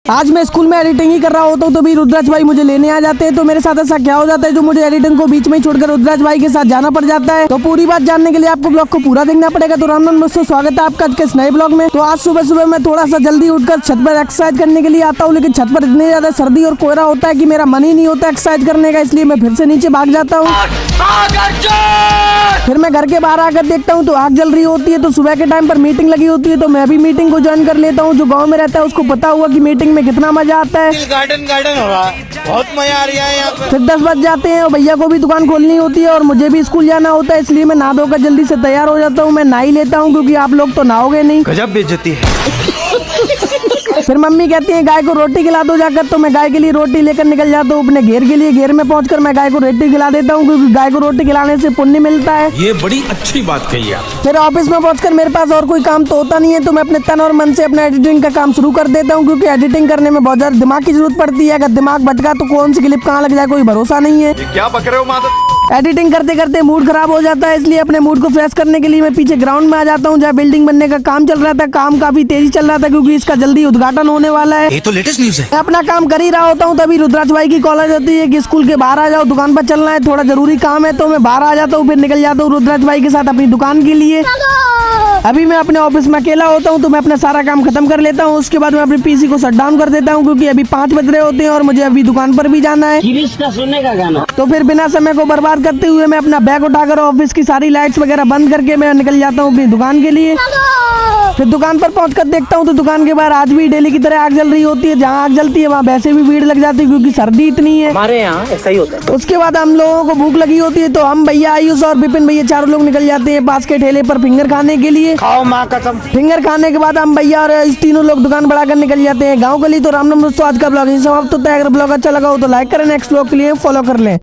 आज मैं स्कूल में एडिटिंग ही कर रहा होता हूँ तो भी रुद्राज भाई मुझे लेने आ जाते हैं। तो मेरे साथ ऐसा क्या हो जाता है जो मुझे एडिटिंग को बीच में ही छोड़कर रुद्राज भाई के साथ जाना पड़ जाता है। तो पूरी बात जानने के लिए आपको ब्लॉग को पूरा देखना पड़ेगा। तो राम दोस्तों, स्वागत है आपका आज के इस नए ब्लॉग में। तो आज सुबह सुबह मैं थोड़ा सा जल्दी उठकर छत पर एक्सरसाइज करने के लिए आता हूँ, लेकिन छत पर इतनी ज्यादा सर्दी और कोहरा होता है कि मेरा मन ही नहीं होता एक्सरसाइज करने का, इसलिए मैं फिर से नीचे भाग जाता हूँ। फिर मैं घर के बाहर आकर देखता हूँ तो आग जल रही होती है। तो सुबह के टाइम पर मीटिंग लगी होती है, तो मैं भी मीटिंग को ज्वाइन कर लेता हूँ। जो गाँव में रहता है उसको पता हुआ कि मीटिंग में कितना मजा आता है। गार्डन हो रहा है, बहुत मजा आ रहा है यहाँ पे। फिर 10 बज जाते हैं और भैया को भी दुकान खोलनी होती है और मुझे भी स्कूल जाना होता है, इसलिए मैं नहा धोकर जल्दी से तैयार हो जाता हूँ। मैं नहा ही लेता हूँ क्योंकि आप लोग तो नहाओगे नहीं। गजब बेइज्जती है। फिर मम्मी कहती है गाय को रोटी खिला दो जाकर, तो मैं गाय के लिए रोटी लेकर निकल जाता हूँ अपने घेर के लिए। घेर में पहुंचकर मैं गाय को रोटी खिला देता हूँ क्योंकि गाय को रोटी खिलाने से पुण्य मिलता है। ये बड़ी अच्छी बात कही आप। फिर ऑफिस में पहुंचकर मेरे पास और कोई काम तो होता नहीं है, तो मैं अपने तन और मन से अपने एडिटिंग का काम शुरू कर देता हूँ, क्योंकि एडिटिंग करने में बहुत ज्यादा दिमाग की जरूरत पड़ती है। अगर दिमाग भटका तो कौन सी क्लिप कहाँ लग जाए कोई भरोसा नहीं है। क्या बक रहे हो माता? एडिटिंग करते करते मूड खराब हो जाता है, इसलिए अपने मूड को फ्रेश करने के लिए मैं पीछे ग्राउंड में आ जाता हूँ जहाँ बिल्डिंग बनने का काम चल रहा था। काम काफी तेजी चल रहा था क्योंकि इसका जल्दी उद्घाटन होने वाला है। ये तो लेटेस्ट न्यूज़ है। मैं अपना काम कर ही रहा होता हूँ, तभी रुद्राज भाई की कॉल आ जाती है कि स्कूल के बाहर आ जाओ, दुकान पर चलना है, थोड़ा जरूरी काम है। तो मैं बाहर आ जाता हूँ, फिर निकल जाता हूँ रुद्राज भाई के साथ अपनी दुकान के लिए। अभी मैं अपने ऑफिस में अकेला होता हूँ, तो मैं अपना सारा काम खत्म कर लेता हूँ। उसके बाद मैं अपने पीसी को शट डाउन कर देता हूँ क्योंकि अभी 5 बज रहे होते हैं और मुझे अभी दुकान पर भी जाना है। का सुनने का गाना। तो फिर बिना समय को बर्बाद करते हुए मैं अपना बैग उठाकर ऑफिस की सारी लाइट्स वगैरह बंद करके मैं निकल जाता हूँ अपनी दुकान के लिए। फिर दुकान पर पहुंचकर देखता हूँ तो दुकान के बाहर आज भी डेली की तरह आग जल रही होती है। जहाँ आग जलती है वहाँ वैसे भी भीड़ लग जाती है क्योंकि सर्दी इतनी है। हमारे यहाँ ऐसा ही होता है। उसके बाद हम लोगों को भूख लगी होती है, तो हम भैया आयुष और विपिन भैया चारों लोग निकल जाते हैं पास के ठेले पर फिंगर खाने के लिए। खाओ माँ कसम। फिंगर खाने के बाद हम भैया और आयुष तीनों लोग दुकान बढ़ाकर निकल जाते हैं गाँव के लिए। तो राम दोस्तों, आज का ब्लॉग समाप्त होता है। अगर ब्लॉग अच्छा लगा हो तो लाइक करें, नेक्स्ट ब्लॉग के लिए फॉलो कर लें।